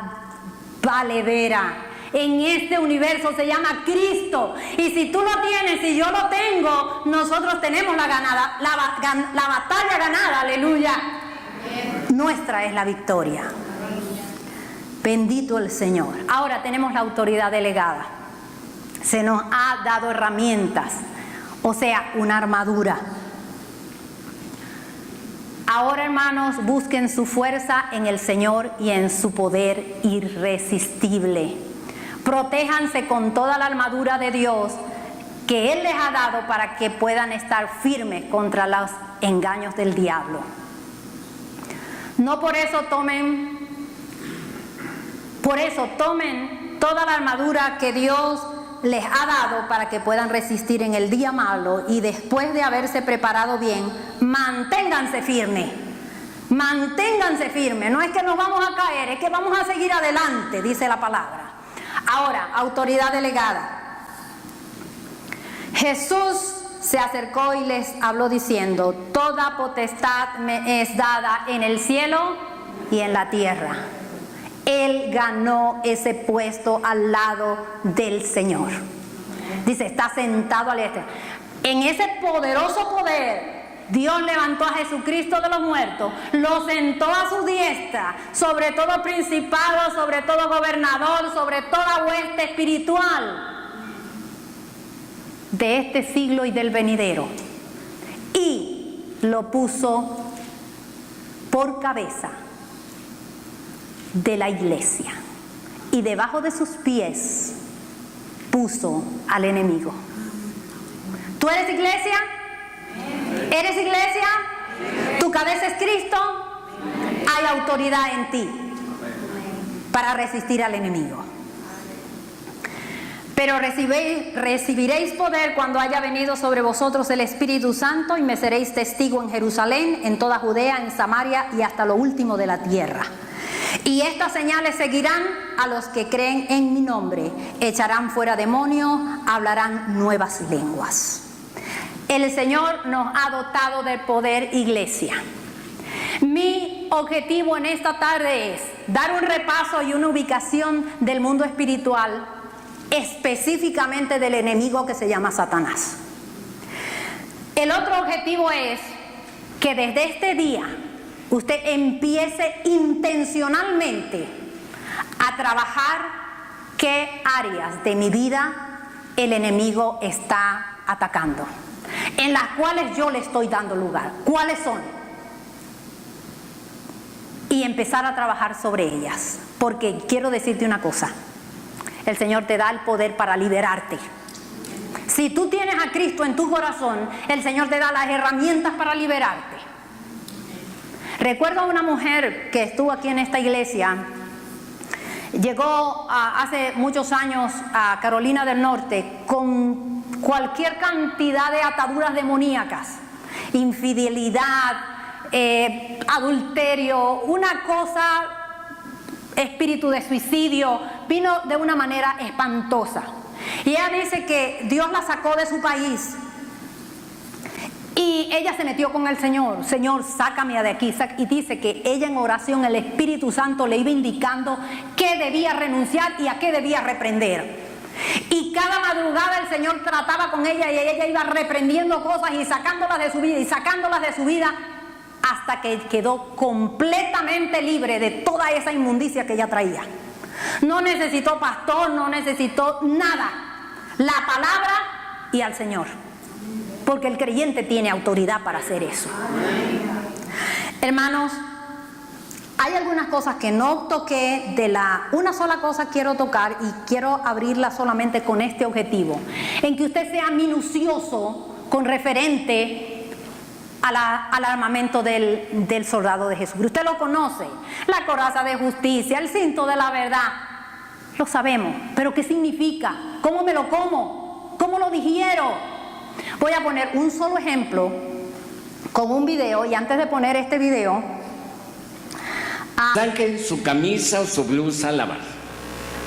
valedera en este universo se llama Cristo. Y si tú lo tienes y yo lo tengo, nosotros tenemos la batalla ganada, aleluya. Nuestra es la victoria. Bendito el Señor. Ahora tenemos la autoridad delegada. Se nos ha dado herramientas, o sea, una armadura. Ahora, hermanos, busquen su fuerza en el Señor y en su poder irresistible. Protéjanse con toda la armadura de Dios que Él les ha dado para que puedan estar firmes contra los engaños del diablo. Por eso tomen toda la armadura que Dios les ha dado para que puedan resistir en el día malo, y después de haberse preparado bien, manténganse firmes. Manténganse firmes. No es que nos vamos a caer, es que vamos a seguir adelante, dice la palabra. Ahora, autoridad delegada. Jesús se acercó y les habló diciendo: toda potestad me es dada en el cielo y en la tierra. Él ganó ese puesto al lado del Señor. Dice, está sentado al este. En ese poderoso poder, Dios levantó a Jesucristo de los muertos, lo sentó a su diestra, sobre todo principado, sobre todo gobernador, sobre toda hueste espiritual de este siglo y del venidero. Y lo puso por cabeza de la iglesia, y debajo de sus pies puso al enemigo. ¿Tú eres iglesia? ¿Eres iglesia? ¿Tu cabeza es Cristo? Hay autoridad en ti para resistir al enemigo. Pero recibiréis poder cuando haya venido sobre vosotros el Espíritu Santo, y me seréis testigo en Jerusalén, en toda Judea, en Samaria y hasta lo último de la tierra. Y estas señales seguirán a los que creen en mi nombre: echarán fuera demonios, hablarán nuevas lenguas. El Señor nos ha dotado del poder, iglesia. Mi objetivo en esta tarde es dar un repaso y una ubicación del mundo espiritual, específicamente del enemigo que se llama Satanás. El otro objetivo es que desde este día usted empiece intencionalmente a trabajar qué áreas de mi vida el enemigo está atacando, en las cuales yo le estoy dando lugar, cuáles son, y empezar a trabajar sobre ellas. Porque quiero decirte una cosa: el Señor te da el poder para liberarte. Si tú tienes a Cristo en tu corazón, el Señor te da las herramientas para liberarte. Recuerdo a una mujer que estuvo aquí en esta iglesia. Llegó hace muchos años a Carolina del Norte con cualquier cantidad de ataduras demoníacas, infidelidad, adulterio, una cosa, espíritu de suicidio. Vino de una manera espantosa. Y ella dice que Dios la sacó de su país y ella se metió con el Señor. Señor, sácame de aquí. Y dice que ella en oración, el Espíritu Santo le iba indicando qué debía renunciar y a qué debía reprender. Y cada madrugada el Señor trataba con ella y ella iba reprendiendo cosas y sacándolas de su vida y sacándolas de su vida, hasta que quedó completamente libre de toda esa inmundicia que ella traía. No necesitó pastor, no necesitó nada. La palabra y al Señor. Porque el creyente tiene autoridad para hacer eso. Hermanos, hay algunas cosas que no toqué. Una sola cosa quiero tocar, y quiero abrirla solamente con este objetivo: en que usted sea minucioso con referente al armamento del soldado de Jesús. Usted lo conoce: la coraza de justicia, el cinto de la verdad. Lo sabemos, pero ¿qué significa? ¿Cómo me lo como? ¿Cómo lo digiero? Voy a poner un solo ejemplo con un video, y antes de poner este video, saquen su camisa o su blusa a lavar,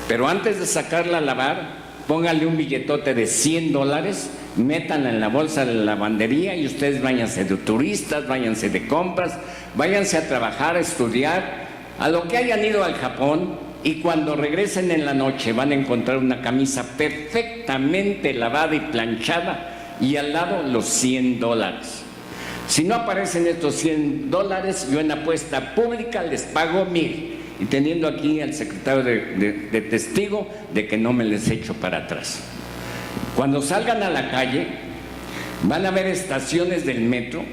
pero antes de sacarla a lavar, póngale un billetote de $100, métanla en la bolsa de la lavandería y ustedes váyanse de turistas, váyanse de compras, váyanse a trabajar, a estudiar, a lo que hayan ido al Japón, y cuando regresen en la noche van a encontrar una camisa perfectamente lavada y planchada y al lado los $100. Si no aparecen estos $100, yo en apuesta pública les pago 1,000, y teniendo aquí al secretario de testigo de que no me les echo para atrás. Cuando salgan a la calle van a ver estaciones del metro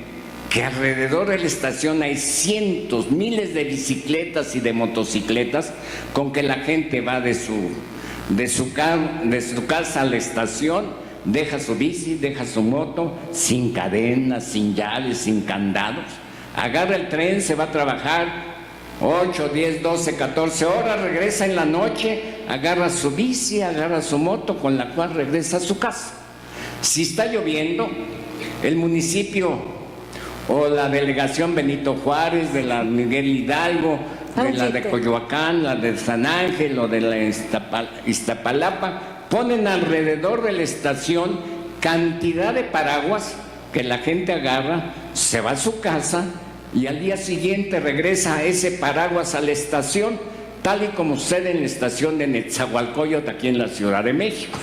que alrededor de la estación hay cientos, miles de bicicletas y de motocicletas con que la gente va de su casa a la estación, deja su bici, deja su moto, sin cadenas, sin llaves, sin candados, agarra el tren, se va a trabajar 8, 10, 12, 14 horas, regresa en la noche, agarra su bici, agarra su moto con la cual regresa a su casa. Si está lloviendo, el municipio o la delegación Benito Juárez, de la Miguel Hidalgo, de la de Coyoacán, la de San Ángel o de la Iztapalapa, ponen alrededor de la estación cantidad de paraguas que la gente agarra, se va a su casa y al día siguiente regresa ese paraguas a la estación, tal y como sucede en la estación de Netzahualcóyotl aquí en la Ciudad de México.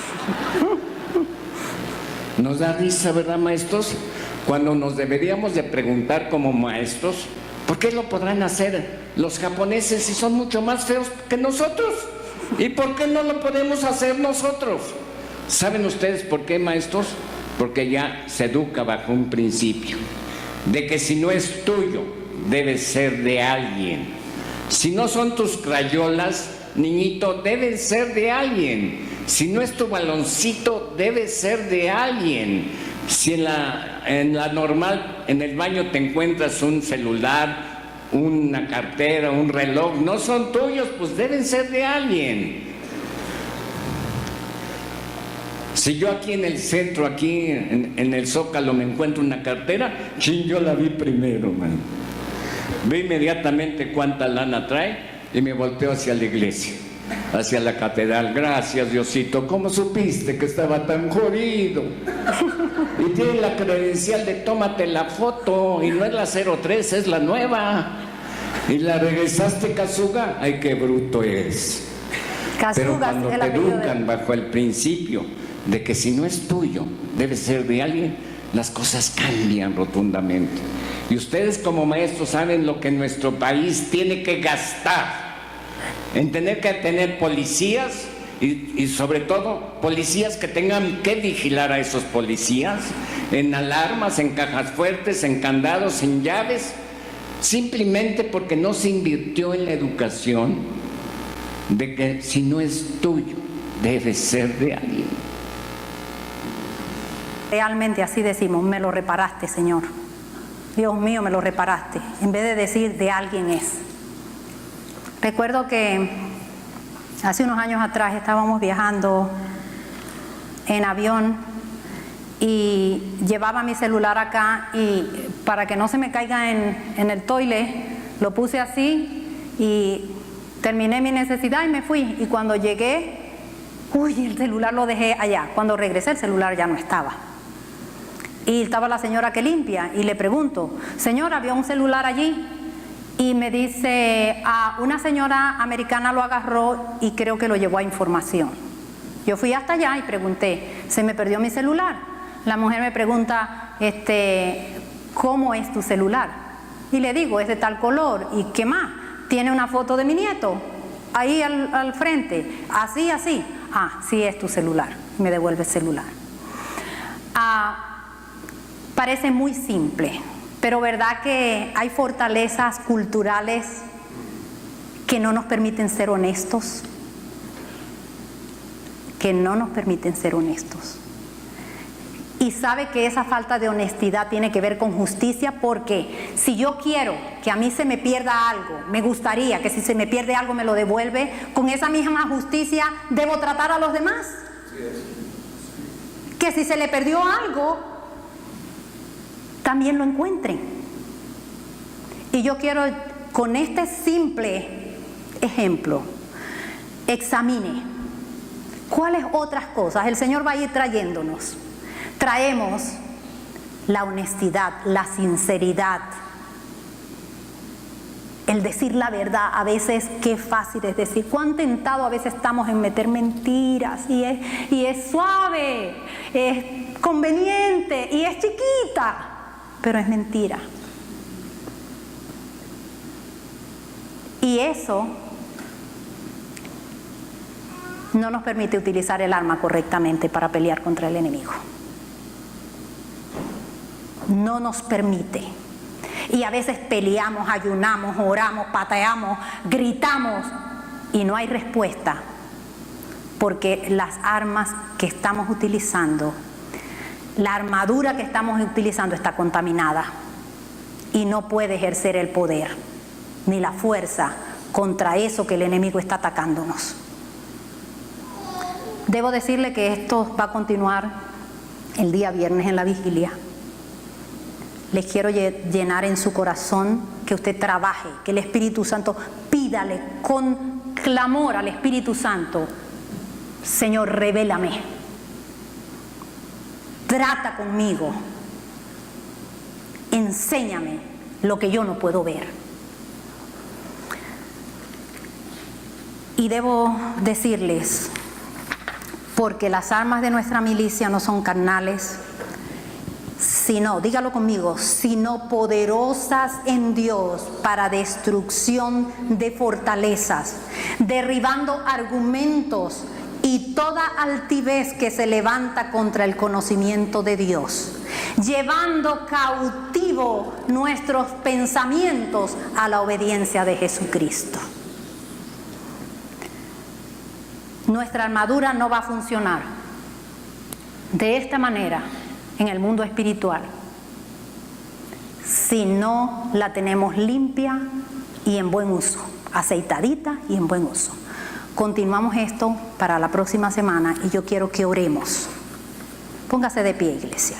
Nos da risa, ¿verdad, maestros? Cuando nos deberíamos de preguntar como maestros, ¿por qué lo podrán hacer los japoneses si son mucho más feos que nosotros? ¿Y por qué no lo podemos hacer nosotros? ¿Saben ustedes por qué, maestros? Porque ya se educa bajo un principio de que si no es tuyo, debe ser de alguien. Si no son tus crayolas, niñito, deben ser de alguien. Si no es tu baloncito, debe ser de alguien. Si en la normal, en el baño te encuentras un celular, una cartera, un reloj, no son tuyos, pues deben ser de alguien. Si yo aquí en el centro, aquí en el Zócalo, me encuentro una cartera, yo la vi primero, man. Vi inmediatamente cuánta lana trae y me volteo hacia la iglesia, hacia la catedral. Gracias, Diosito. ¿Cómo supiste que estaba tan jodido? Y tiene la credencial de tómate la foto, y no es la 03, es la nueva. Y la regresaste, Kazuga. Ay, qué bruto eres. Pero cuando te educan bajo el principio de que si no es tuyo, debe ser de alguien, las cosas cambian rotundamente. Y ustedes como maestros saben lo que nuestro país tiene que gastar en tener que tener policías y sobre todo policías que tengan que vigilar a esos policías, en alarmas, en cajas fuertes, en candados, en llaves, simplemente porque no se invirtió en la educación de que si no es tuyo, debe ser de alguien. Realmente así decimos, me lo reparaste, Señor. Dios mío, me lo reparaste, en vez de decir de alguien es. Recuerdo que hace unos años atrás estábamos viajando en avión y llevaba mi celular acá, y para que no se me caiga en el toilet, lo puse así y terminé mi necesidad y me fui. Y cuando llegué, el celular lo dejé allá. Cuando regresé, el celular ya no estaba. Y estaba la señora que limpia y le pregunto, señora, ¿había un celular allí? Y me dice, una señora americana lo agarró y creo que lo llevó a información. Yo fui hasta allá y pregunté, se me perdió mi celular. La mujer me pregunta, ¿cómo es tu celular? Y le digo, es de tal color. ¿Y qué más? Tiene una foto de mi nieto ahí al frente, así, así. Sí es tu celular. Me devuelve el celular. Parece muy simple, pero verdad que hay fortalezas culturales que no nos permiten ser honestos, Y sabe que esa falta de honestidad tiene que ver con justicia, porque si yo quiero que a mí se me pierda algo, me gustaría que si se me pierde algo me lo devuelve, con esa misma justicia debo tratar a los demás. Que si se le perdió algo, también lo encuentren. Y yo quiero, con este simple ejemplo, examine ¿Cuáles otras cosas? El Señor va a ir trayéndonos. Traemos la honestidad, la sinceridad, el decir la verdad. A veces qué fácil es decir, cuán tentado a veces estamos en meter mentiras, y es suave, es conveniente y es chiquita, pero es mentira. Y eso no nos permite utilizar el arma correctamente para pelear contra el enemigo. No nos permite. Y a veces peleamos, ayunamos, oramos, pateamos, gritamos y no hay respuesta, porque las armas que estamos utilizando, la armadura que estamos utilizando está contaminada y no puede ejercer el poder ni la fuerza contra eso que el enemigo está atacándonos. Debo decirle que esto va a continuar el día viernes en la vigilia. Les quiero llenar en su corazón que usted trabaje, que el Espíritu Santo, pídale con clamor al Espíritu Santo: Señor, revélame, trata conmigo, enséñame lo que yo no puedo ver. Y debo decirles, porque las armas de nuestra milicia no son carnales, sino, dígalo conmigo, sino poderosas en Dios para destrucción de fortalezas, derribando argumentos y toda altivez que se levanta contra el conocimiento de Dios, llevando cautivo nuestros pensamientos a la obediencia de Jesucristo. Nuestra armadura no va a funcionar de esta manera en el mundo espiritual si no la tenemos limpia y en buen uso, aceitadita y en buen uso. Continuamos esto para la próxima semana y yo quiero que oremos. Póngase de pie, iglesia.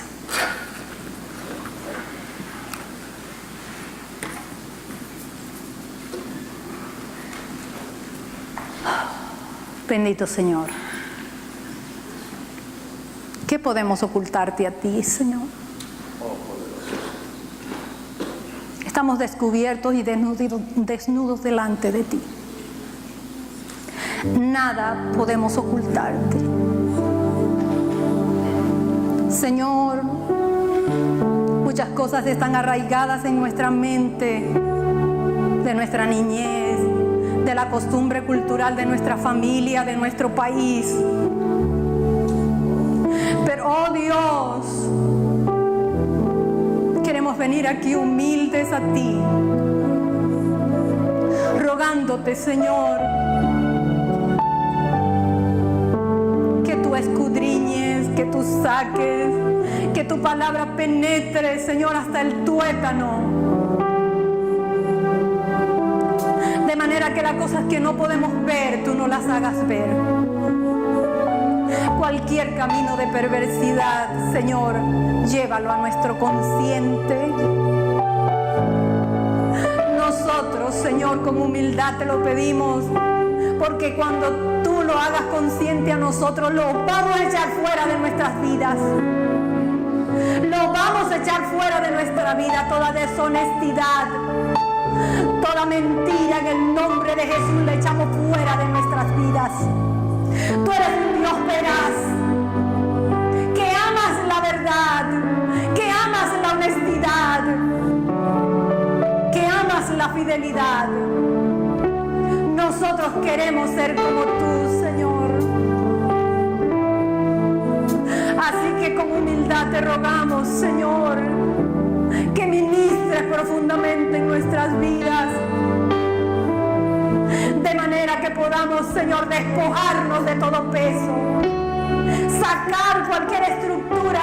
Bendito Señor. ¿Qué podemos ocultarte a ti, Señor? Estamos descubiertos y desnudos delante de ti. Nada podemos ocultarte. Señor, muchas cosas están arraigadas en nuestra mente, de nuestra niñez, de la costumbre cultural de nuestra familia, de nuestro país. Pero, oh Dios, queremos venir aquí humildes a ti, rogándote, Señor, que tú escudriñes, que tú saques, que tu palabra penetre, Señor, hasta el tuétano. De manera que las cosas que no podemos ver, tú no las hagas ver. Cualquier camino de perversidad, Señor, llévalo a nuestro consciente. Nosotros, Señor, con humildad te lo pedimos, porque cuando tú lo hagas consciente a nosotros, lo vamos a echar fuera de nuestras vidas. Lo vamos a echar fuera de nuestra vida, toda deshonestidad, toda mentira, en el nombre de Jesús la echamos fuera de nuestras vidas. Tú eres un Dios veraz, que amas la verdad, que amas la honestidad, que amas la fidelidad. Nosotros queremos ser como tú, Señor. Así que con humildad te rogamos, Señor, que ministres profundamente en nuestras vidas, de manera que podamos, Señor, despojarnos de todo peso, sacar cualquier estructura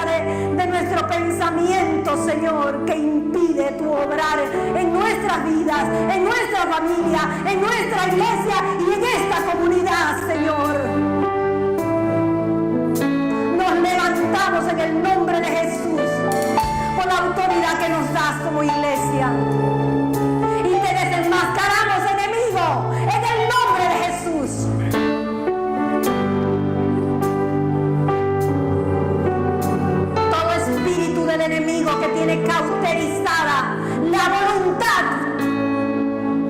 de nuestro pensamiento, Señor, que impide tu obrar en nuestras vidas, en nuestra familia, en nuestra iglesia y en esta comunidad, Señor. Nos levantamos en el nombre de Jesús, con la autoridad que nos das como iglesia, y te desenmascaramos, enemigo, en el nombre de Jesús. enemigo que tiene cauterizada la voluntad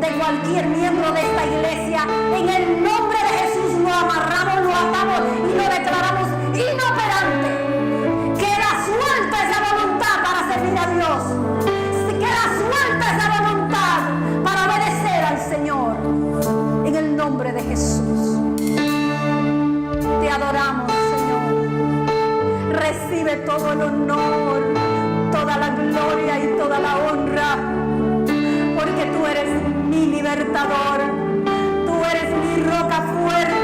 de cualquier miembro de esta iglesia. En el nombre de Jesús lo amarramos, lo atamos y lo declaramos inoperante. Queda suelta esa voluntad para servir a Dios. Queda suelta esa voluntad para obedecer al Señor. En el nombre de Jesús. Te adoramos, Señor. Recibe todo el honor, toda la gloria y toda la honra. Porque tú eres mi libertador. Tú eres mi roca fuerte.